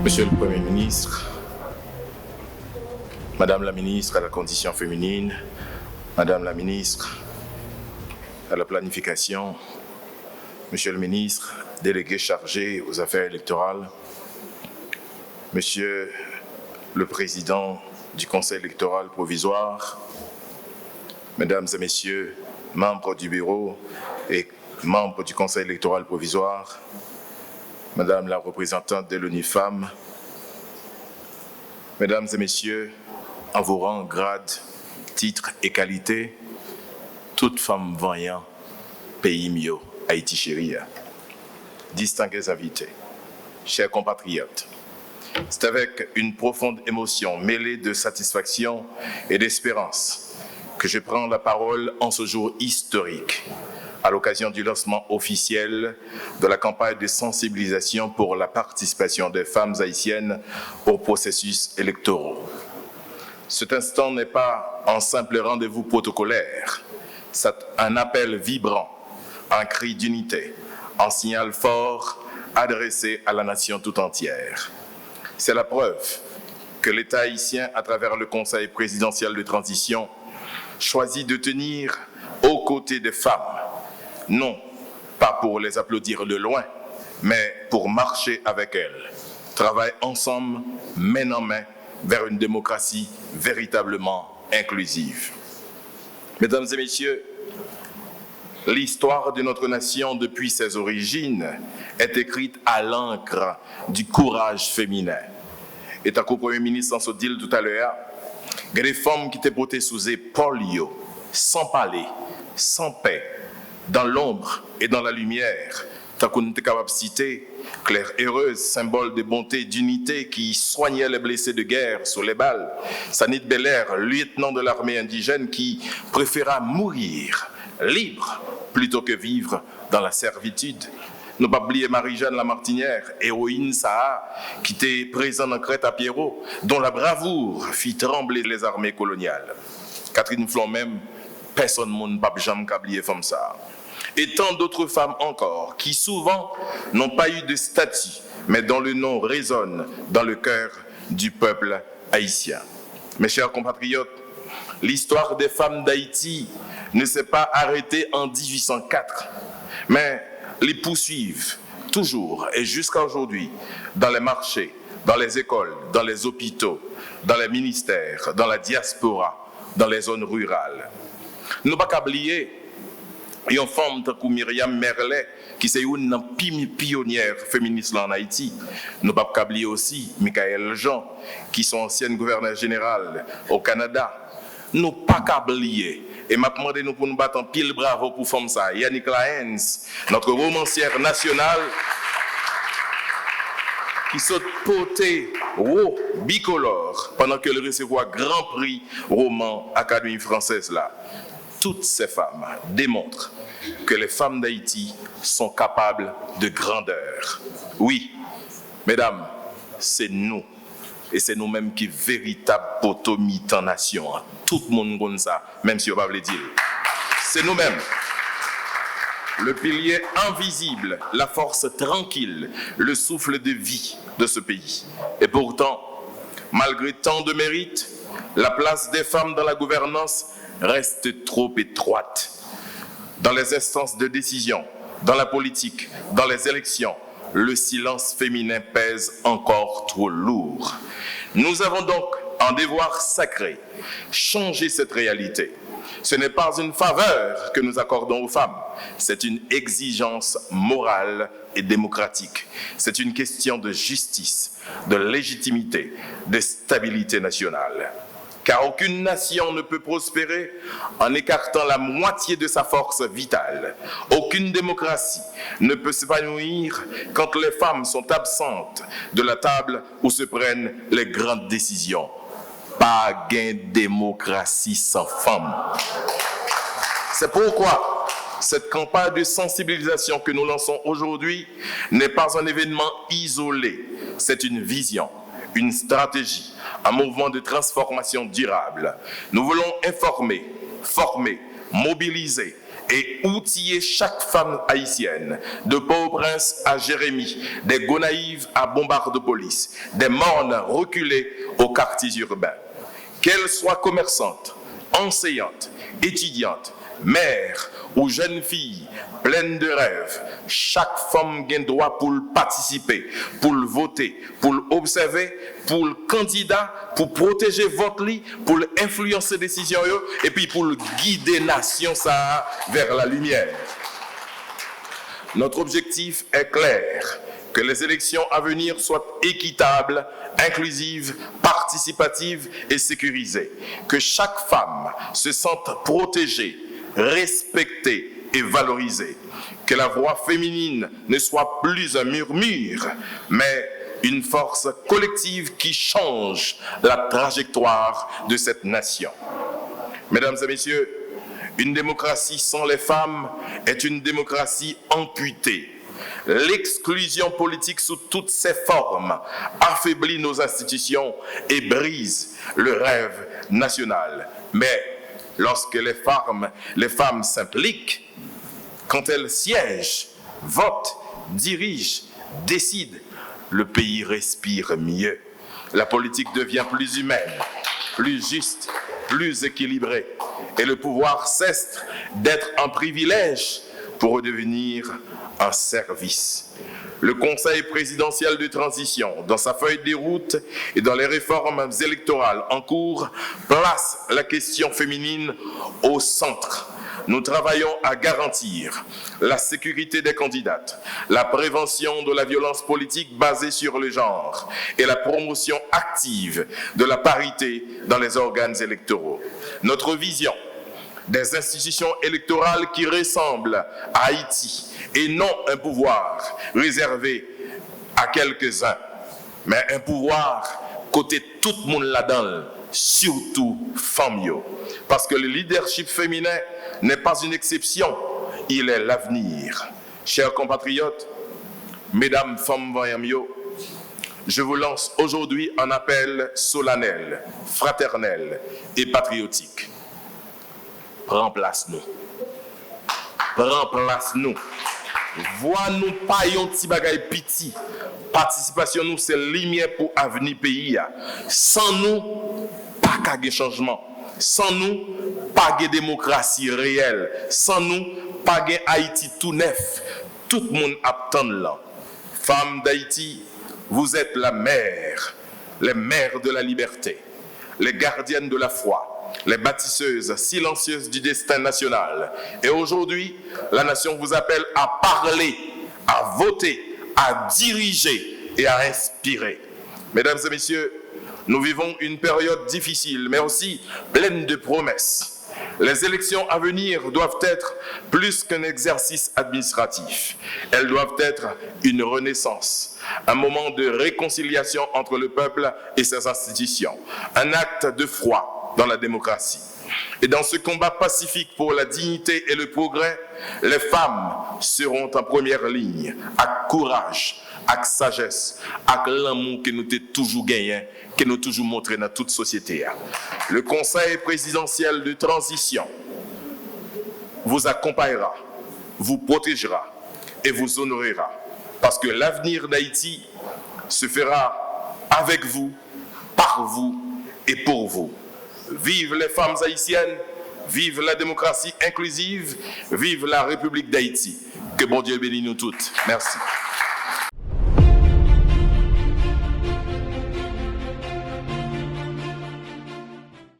Monsieur le Premier ministre, Madame la ministre à la condition féminine, Madame la ministre à la planification, Monsieur le ministre délégué chargé aux affaires électorales, Monsieur le Président du Conseil électoral provisoire, Mesdames et Messieurs, membres du bureau et membres du Conseil électoral provisoire, Madame la représentante de l'ONU Femmes, Mesdames et Messieurs, en vos rangs, grades, titres et qualités, toutes femmes voyant, pays mieux, Haïti chérie, distingués invités, chers compatriotes, c'est avec une profonde émotion mêlée de satisfaction et d'espérance que je prends la parole en ce jour historique, à l'occasion du lancement officiel de la campagne de sensibilisation pour la participation des femmes haïtiennes aux processus électoraux. Cet instant n'est pas un simple rendez-vous protocolaire, c'est un appel vibrant, un cri d'unité, un signal fort adressé à la nation tout entière. C'est la preuve que l'État haïtien, à travers le Conseil présidentiel de transition, choisit de tenir aux côtés des femmes, non pas pour les applaudir de loin, mais pour marcher avec elles, travailler ensemble, main en main, vers une démocratie véritablement inclusive. Mesdames et Messieurs, l'histoire de notre nation depuis ses origines est écrite à l'encre du courage féminin. Et tant qu'au Premier ministre en se dit tout à l'heure, il y a des femmes qui étaient portées sous épaules, sans parler, sans paix, dans l'ombre et dans la lumière. Tant qu'on était capable de citer Claire Heureuse, symbole de bonté et d'unité qui soignait les blessés de guerre sur les balles. Sanit Belair, lieutenant de l'armée indigène qui préféra mourir libre plutôt que vivre dans la servitude. Ne pas oublier Marie-Jeanne Lamartinière, héroïne Saha, qui était présente en Crète à Pierrot, dont la bravoure fit trembler les armées coloniales. Catherine Flon même, personne ne peut jamais oublier comme ça. Et tant d'autres femmes encore, qui souvent n'ont pas eu de statut, mais dont le nom résonne dans le cœur du peuple haïtien. Mes chers compatriotes, l'histoire des femmes d'Haïti ne s'est pas arrêtée en 1804, mais les poursuivent toujours et jusqu'à aujourd'hui dans les marchés, dans les écoles, dans les hôpitaux, dans les ministères, dans la diaspora, dans les zones rurales. Nous ne pouvons pas oublier une femme comme Myriam Merlet, qui est une pionnière féministe en Haïti. Nous ne pouvons pas oublier aussi Michael Jean, qui est ancienne gouverneure générale au Canada. Nous ne pouvons pas oublier. Et m'a demandé nous pour nous battre en pile bravo pour faire ça. Yannick Laens, notre romancière nationale, qui saute porté haut bicolore pendant qu'elle recevait Grand Prix roman Académie française là. Toutes ces femmes démontrent que les femmes d'Haïti sont capables de grandeur. Oui, mesdames, c'est nous. Et c'est nous-mêmes qui véritable potomite en nation. Tout le monde connaît ça, même si on ne va pas le dire. C'est nous-mêmes. Le pilier invisible, la force tranquille, le souffle de vie de ce pays. Et pourtant, malgré tant de mérites, la place des femmes dans la gouvernance reste trop étroite. Dans les instances de décision, dans la politique, dans les élections, le silence féminin pèse encore trop lourd. Nous avons donc un devoir sacré, changer cette réalité. Ce n'est pas une faveur que nous accordons aux femmes, c'est une exigence morale et démocratique. C'est une question de justice, de légitimité, de stabilité nationale. Car aucune nation ne peut prospérer en écartant la moitié de sa force vitale. Aucune démocratie ne peut s'épanouir quand les femmes sont absentes de la table où se prennent les grandes décisions. Pas gain démocratie sans femmes. C'est pourquoi cette campagne de sensibilisation que nous lançons aujourd'hui n'est pas un événement isolé. C'est une vision, une stratégie, un mouvement de transformation durable. Nous voulons informer, former, mobiliser et outiller chaque femme haïtienne, de Port-au-Prince à Jérémie, des Gonaïves à Bombardopolis, des Mornes reculées aux quartiers urbains. Qu'elles soient commerçantes, enseignantes, étudiantes, mères ou jeunes filles pleines de rêves, chaque femme a droit pour participer, pour voter, pour observer, pour le candidat, pour protéger votre lit, pour influencer les décisions et puis pour guider la nation ça vers la lumière. Notre objectif est clair, que les élections à venir soient équitables, inclusive, participative et sécurisée. Que chaque femme se sente protégée, respectée et valorisée. Que la voix féminine ne soit plus un murmure, mais une force collective qui change la trajectoire de cette nation. Mesdames et messieurs, une démocratie sans les femmes est une démocratie amputée. L'exclusion politique sous toutes ses formes affaiblit nos institutions et brise le rêve national. Mais lorsque les femmes s'impliquent, quand elles siègent, votent, dirigent, décident, le pays respire mieux. La politique devient plus humaine, plus juste, plus équilibrée. Et le pouvoir cesse d'être un privilège pour redevenir un service. Le Conseil présidentiel de transition, dans sa feuille de route et dans les réformes électorales en cours, place la question féminine au centre. Nous travaillons à garantir la sécurité des candidates, la prévention de la violence politique basée sur le genre et la promotion active de la parité dans les organes électoraux. Notre vision des institutions électorales qui ressemblent à Haïti et non un pouvoir réservé à quelques-uns, mais un pouvoir côté tout le monde là-dedans, surtout femmes. Parce que le leadership féminin n'est pas une exception, il est l'avenir. Chers compatriotes, mesdames, femmes, je vous lance aujourd'hui un appel solennel, fraternel et patriotique. Prends place nous. Prends place nous. Vois-nous pas yon petit bagay piti. Participation nous c'est lumière pour avenir pays. Sans nous, pas de changement. Sans nous, pas de démocratie réelle. Sans nous, pas de Haïti tout neuf. Tout le monde attend là. Femmes d'Haïti, vous êtes la mère, les mères de la liberté, les gardiennes de la foi, les bâtisseuses silencieuses du destin national. Et aujourd'hui, la nation vous appelle à parler, à voter, à diriger et à inspirer. Mesdames et messieurs, nous vivons une période difficile, mais aussi pleine de promesses. Les élections à venir doivent être plus qu'un exercice administratif. Elles doivent être une renaissance, un moment de réconciliation entre le peuple et ses institutions, un acte de foi dans la démocratie. Et dans ce combat pacifique pour la dignité et le progrès, les femmes seront en première ligne, avec courage, avec sagesse, avec l'amour que nous avons toujours gagné, que nous avons toujours montré dans toute société. Le Conseil présidentiel de transition vous accompagnera, vous protégera et vous honorera. Parce que l'avenir d'Haïti se fera avec vous, par vous et pour vous. Vive les femmes haïtiennes, vive la démocratie inclusive, vive la République d'Haïti. Que bon Dieu bénisse nous toutes. Merci.